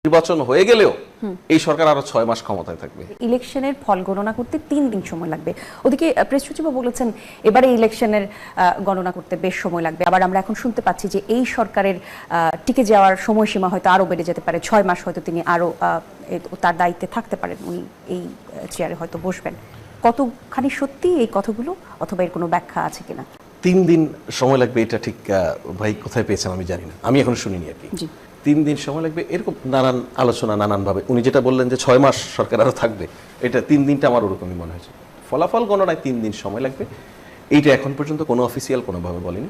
নির্বাচন হয়ে গেলেও এই সরকার আরো 6 মাস ক্ষমতায় থাকবে। ইলেকশনের ফল গণনা করতে 3 দিন সময় লাগবে। ওদিকে প্রেস সচিবও বলেছেন এবারে ইলেকশনের গণনা করতে বেশ সময় লাগবে। আবার আমরা এখন শুনতে পাচ্ছি যে এই সরকারের টিকে যাওয়ার সময়সীমা হয়তো আরো বেড়ে যেতে পারে, 6 মাস হয়তো তিনি আরো তার দায়িত্বে থাকতে পারেন, উনি এই চেয়ারে হয়তো বসবেন। কতখানি সত্যি এই কথাগুলো, অথবা এর কোনো ব্যাখ্যা আছে কিনা? 3 দিন সময় লাগবে এটা ঠিক ভাই কোথায় পেয়েছেন আমি জানি না, আমি এখন শুনিনি আর কি। 3 দিন সময় লাগবে এরকম নানান আলোচনা নানানভাবে, উনি যেটা বললেন যে 6 মাস সরকার আরো থাকবে, এটা 3 দিনটা আমার ওরকমই মনে হয়েছে। ফলাফল গণনায় 3 দিন সময় লাগবে, এইটা এখন পর্যন্ত কোনো অফিসিয়াল কোনোভাবে বলেনি।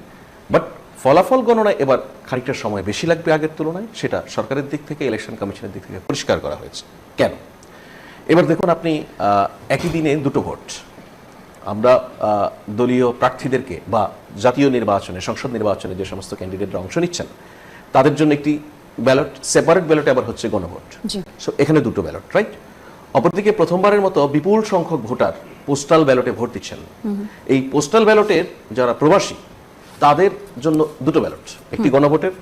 বাট ফলাফল গণনায় এবার খানিকটা সময় বেশি লাগবে আগের তুলনায়, সেটা সরকারের দিক থেকে, ইলেকশন কমিশনের দিক থেকে পরিষ্কার করা হয়েছে। কেন? এবার দেখুন আপনি একই দিনে দুটো ভোট, আমরা দলীয় প্রার্থীদেরকে বা জাতীয় নির্বাচনে, সংসদ নির্বাচনে যে সমস্ত ক্যান্ডিডেটরা অংশ নিচ্ছেন তাদের জন্য একটি ব্যালট, সেপারেট ব্যালটে আবার হচ্ছে গণভোট। সো এখানে দুটো ব্যালট, রাইট? অপরদিকে প্রথমবারের মতো বিপুল সংখ্যক ভোটার পোস্টাল ব্যালটে ভোট দিচ্ছেন। এই পোস্টাল ব্যালটের যারা প্রবাসী তাদের জন্য দুটো ব্যালট, একটি গণভোটের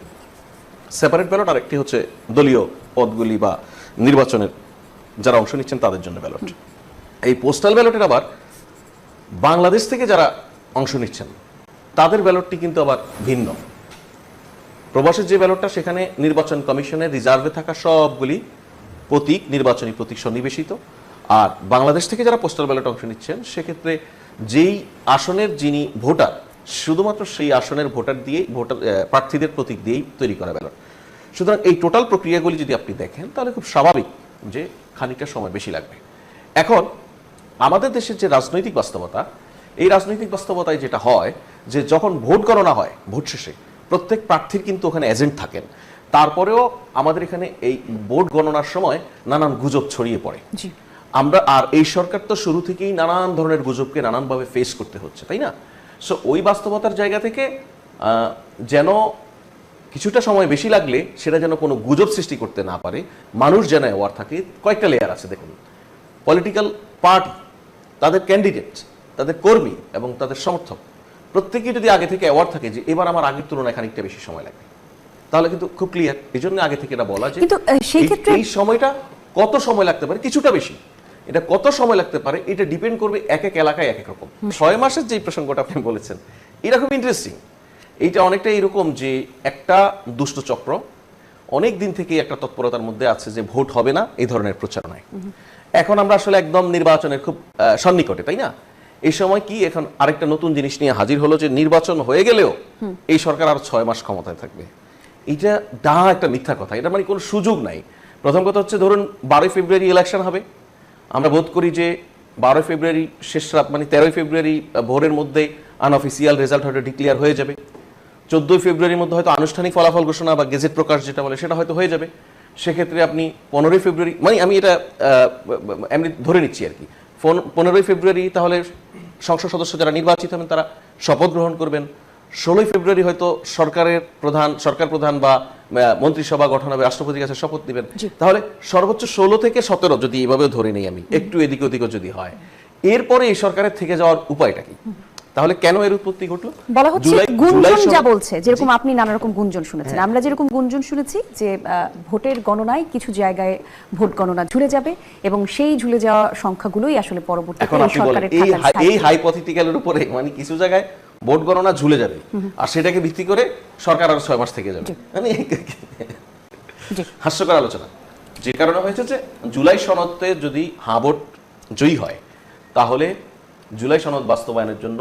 সেপারেট ব্যালট আর একটি হচ্ছে দলীয় পদগুলি বা নির্বাচনের যারা অংশ নিচ্ছেন তাদের জন্য ব্যালট। এই পোস্টাল ব্যালটের আবার বাংলাদেশ থেকে যারা অংশ নিচ্ছেন তাদের ব্যালটটি কিন্তু আবার ভিন্ন। প্রবাসের যে ব্যালটটা সেখানে নির্বাচন কমিশনের রিজার্ভে থাকা সবগুলি প্রতীক, নির্বাচনী প্রতীক সন্নিবেশিত, আর বাংলাদেশ থেকে যারা পোস্টাল ব্যালটে অংশ নিচ্ছেন সেক্ষেত্রে যেই আসনের যিনি ভোটার শুধুমাত্র সেই আসনের ভোটার দিয়ে প্রার্থীদের প্রতীক দিয়েই তৈরি করা ব্যালট। সুতরাং এই টোটাল প্রক্রিয়াগুলি যদি আপনি দেখেন তাহলে খুব স্বাভাবিক যে খানিকটা সময় বেশি লাগবে। এখন আমাদের দেশের যে রাজনৈতিক বাস্তবতা, এই রাজনৈতিক বাস্তবতায় যেটা হয় যে যখন ভোট গণনা হয় ভোট শেষে প্রত্যেক প্রার্থীর কিন্তু ওখানে এজেন্ট থাকেন, তারপরেও আমাদের এখানে এই ভোট গণনার সময় নানান গুজব ছড়িয়ে পড়ে। আমরা আর এই সরকার তো শুরু থেকেই নানান ধরনের গুজবকে নানানভাবে ফেস করতে হচ্ছে, তাই না? সো ওই বাস্তবতার জায়গা থেকে যেন কিছুটা সময় বেশি লাগলে সেটা যেন কোনো গুজব সৃষ্টি করতে না পারে, মানুষ যেন অ্যাওয়ার থাকে। কয়েকটা লেয়ার আছে দেখুন, পলিটিক্যাল পার্টি, তাদের ক্যান্ডিডেট, তাদের কর্মী এবং তাদের সমর্থক প্রত্যেকেই যদি আগে থেকে অ্যাওয়ার থাকে যে এবার আমার আগের তুলনায় খানিকটা বেশি সময় লাগবে, তাহলে কিন্তু খুব ক্লিয়ার। এই জন্য আগে থেকে এটা বলা যে এই সময়টা কত সময় লাগতে পারে, কিছুটা বেশি, এটা কত সময় লাগতে পারে এটা ডিপেন্ড করবে এক এক এলাকায় এক এক রকম। 6 মাসের যে প্রসঙ্গটা আপনি বলেছেন এটা খুব ইন্টারেস্টিং। এইটা অনেকটা এরকম যে একটা দুষ্ট চক্র অনেক দিন থেকে একটা তৎপরতার মধ্যে আছে যে ভোট হবে না এই ধরনের প্রচারণায়। এখন আমরা আসলে একদম নির্বাচনের খুব সন্নিকটে, তাই না? এই সময় কি এখন আরেকটা নতুন জিনিস নিয়ে হাজির হলো যে নির্বাচন হয়ে গেলেও এই সরকার আরো 6 মাস ক্ষমতায় থাকবে। এটা একটা মিথ্যা কথা, এটা মানে কোনো সুযোগ নাই। প্রথম কথা হচ্ছে ধরুন 12 ফেব্রুয়ারি ইলেকশন হবে, আমরা বোধ করি যে 12 ফেব্রুয়ারি শেষ রাত মানে 13 ফেব্রুয়ারি ভোরের মধ্যে আনঅফিসিয়াল রেজাল্ট হয়তো ডিক্লেয়ার হয়ে যাবে। 14 ফেব্রুয়ারির মধ্যে হয়তো আনুষ্ঠানিক ফলাফল ঘোষণা বা গেজেট প্রকাশ যেটা বলে সেটা হয়তো হয়ে যাবে। সেক্ষেত্রে আপনি 15 ফেব্রুয়ারি, মানে আমি এটা এমনি ধরে নিচ্ছি আর কি, 15 ফেব্রুয়ারি তাহলে সংসদ সদস্য যারা নির্বাচিত হবেন তারা শপথ গ্রহণ করবেন। 16 ফেব্রুয়ারি হয়তো সরকার প্রধান বা মন্ত্রিসভা গঠন হবে, রাষ্ট্রপতির কাছে শপথ নেবেন। তাহলে সর্বোচ্চ 16 থেকে 17 যদি এভাবে ধরে নেই আমি, একটু এদিক ওদিকও যদি হয়, এরপরে এই সরকারের থেকে যাওয়ার উপায়টা কি? তাহলে কেন এর উৎপত্তি ঘটলো? বলা হচ্ছে গুঞ্জন যা বলছে, যেরকম আপনি নানা রকম গুঞ্জন শুনেছেন, আমরা যেরকম গুঞ্জন শুনেছি যে ভোটের গণনায় কিছু জায়গায় ভোট গণনা ঝুলে যাবে এবং সেই ঝুলে যাওয়া সংখ্যাগুলোই আসলে পরবর্তীতে সরকারের এই হাইপোথেটিক্যালের উপরে মানে কিছু জায়গায় ভোট গণনা ঝুলে যাবে আর সেটাকে ভিত্তি করে সরকার আরো 6 মাস থেকে যাবে, মানে হাস্যকর আলোচনা। যে কারণে হয়েছে যে জুলাই সনদে যদি ভোট জয়ী হয় তাহলে জুলাই সনদ বাস্তবায়নের জন্য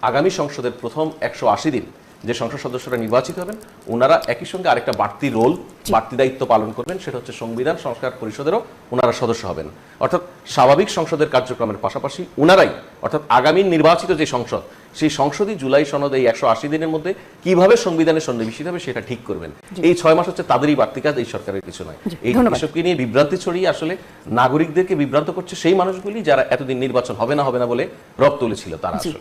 আগামী সংসদের প্রথম 180 দিন যে সংসদ সদস্যরা নির্বাচিত হবেন ওনারা একই সঙ্গে আরেকটা বাড়তি দায়িত্ব পালন করবেন, সেটা হচ্ছে সংবিধান সংস্কার পরিষদেরও ওনারা সদস্য হবেন। অর্থাৎ স্বাভাবিক সংসদের কার্যক্রমের পাশাপাশি ওনারাই, অর্থাৎ আগামী নির্বাচিত যে সংসদ, সেই সংসদই জুলাই সনদ এই 180 দিনের মধ্যে কিভাবে সংবিধানে সন্নিবেশিত হবে সেটা ঠিক করবেন। এই 6 মাস হচ্ছে তাদেরই বাড়তি কাজ, এই সরকারের কিছু নয়। এই কৃষককে নিয়ে বিভ্রান্তি ছড়িয়ে আসলে নাগরিকদেরকে বিভ্রান্ত করছে সেই মানুষগুলি যারা এতদিন নির্বাচন হবে না বলে রব তুলেছিল তারা আসলে।